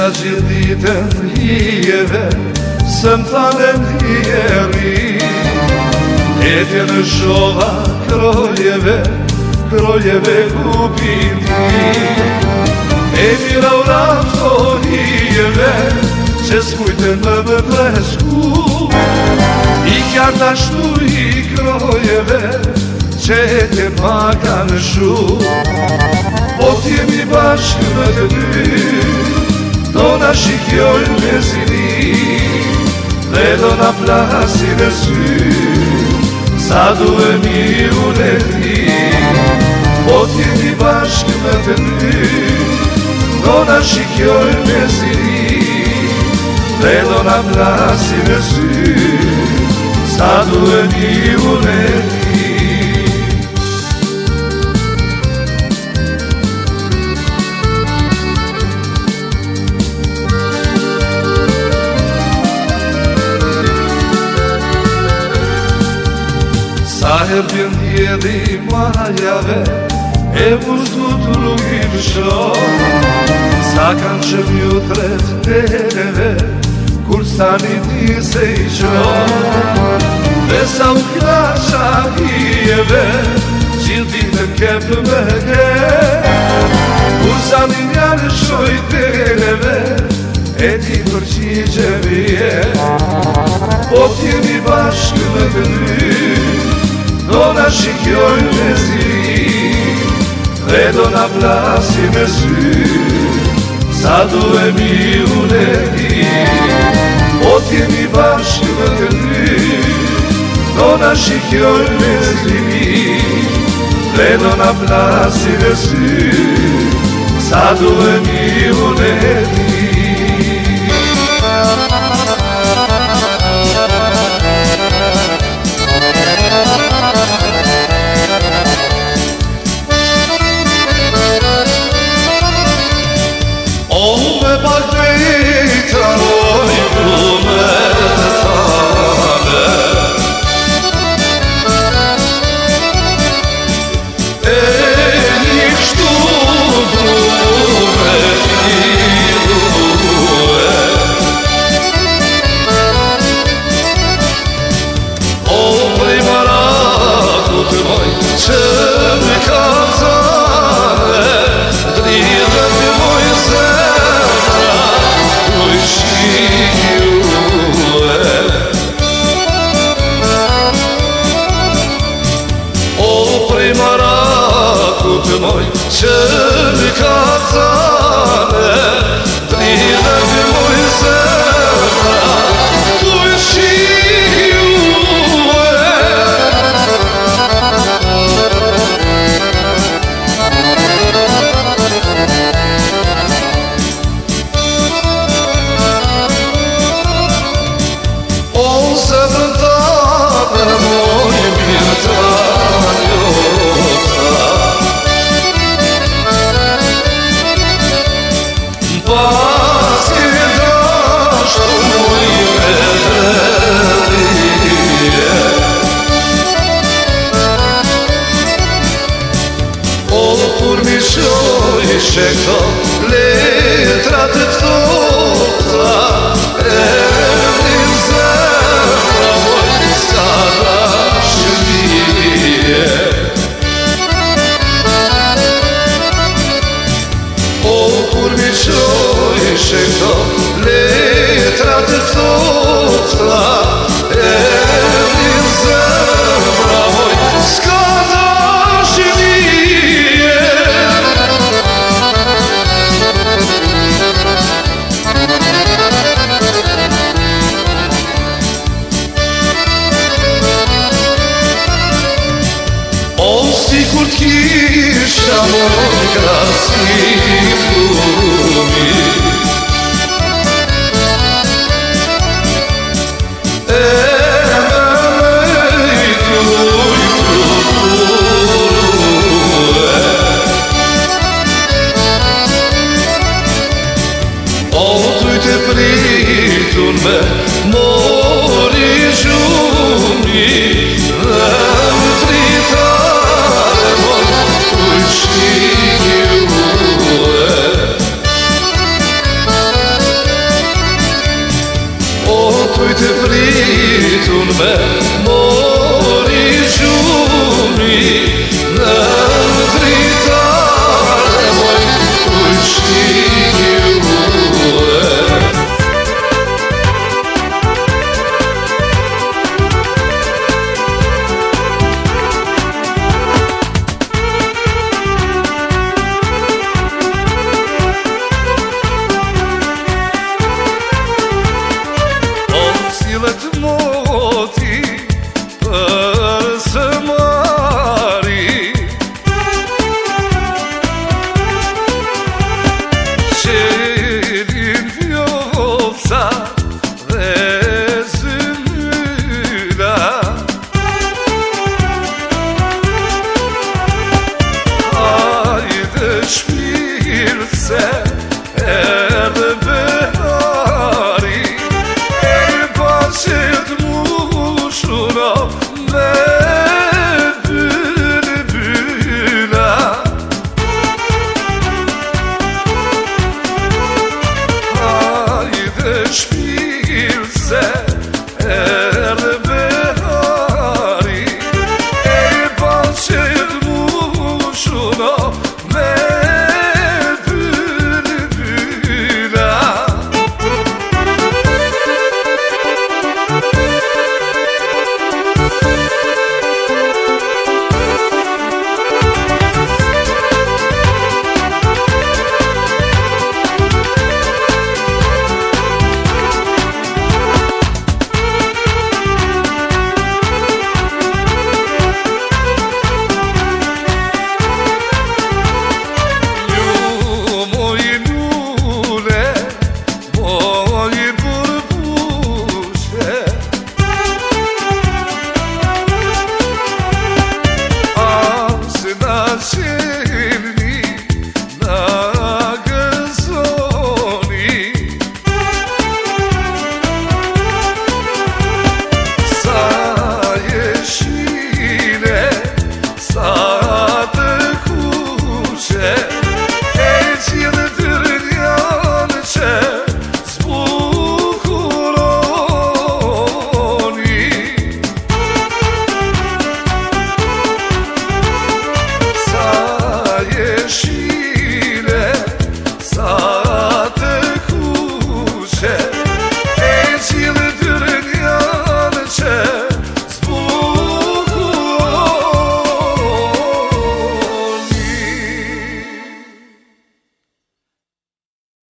Sa gjithë ditën hijeve, së më thanem hijeri. Etje në shova kroljeve kupin ti. E mira urat hijeve, që s'kujten më presku. I kjarta shtu I krojeve, që etje ma kanë shu. Po t'jemi bashkë në të dy, do na shikjojnë me zili, dhe do na plasin e sy, sa duhemi unë e ti. Po t'jemi bashkë në të dy, do na shikjojnë me zili, dhe do na plasin e sy, sa duhemi unë e ti. Sa her bjën djeli majave, e vëzdut rrugim shon. Sa kanë që mju tret tereve, kur stani ti se I qon. Dhe sa u klasha hijeve, gjithë ditën kepë me ke. Kur sa një njarë shoj tereve, e ti përqigjeve je. Po t'jemi bashkë në të dy, do na shikjojnë me zili, dhe do na plasin me sy, sa duhemi unë e ti. Po t'jemi bashkë në të dy, do na shikjojnë me zili, dhe do na plasin me sy, sa duhemi unë e ti. Që në kazane, drina të moj zemra, tu e shikjue. O zemrën ta dhe moj mirë pas i dashtu i me dredhije. O kur mi shoj shekto letrat e thota, e vrin zemra moj s'ka dashurije. O kur mi shoj shekto letrat e thota, e vrin zemra moj s'ka dashurije. O si kur t'kisha moj krasi flumi, e me lejtuj trupue. O tuj te pritun me mori gjumi, dhe më tritare moj tuj shikjue. tuj të pritun me mori gjumi.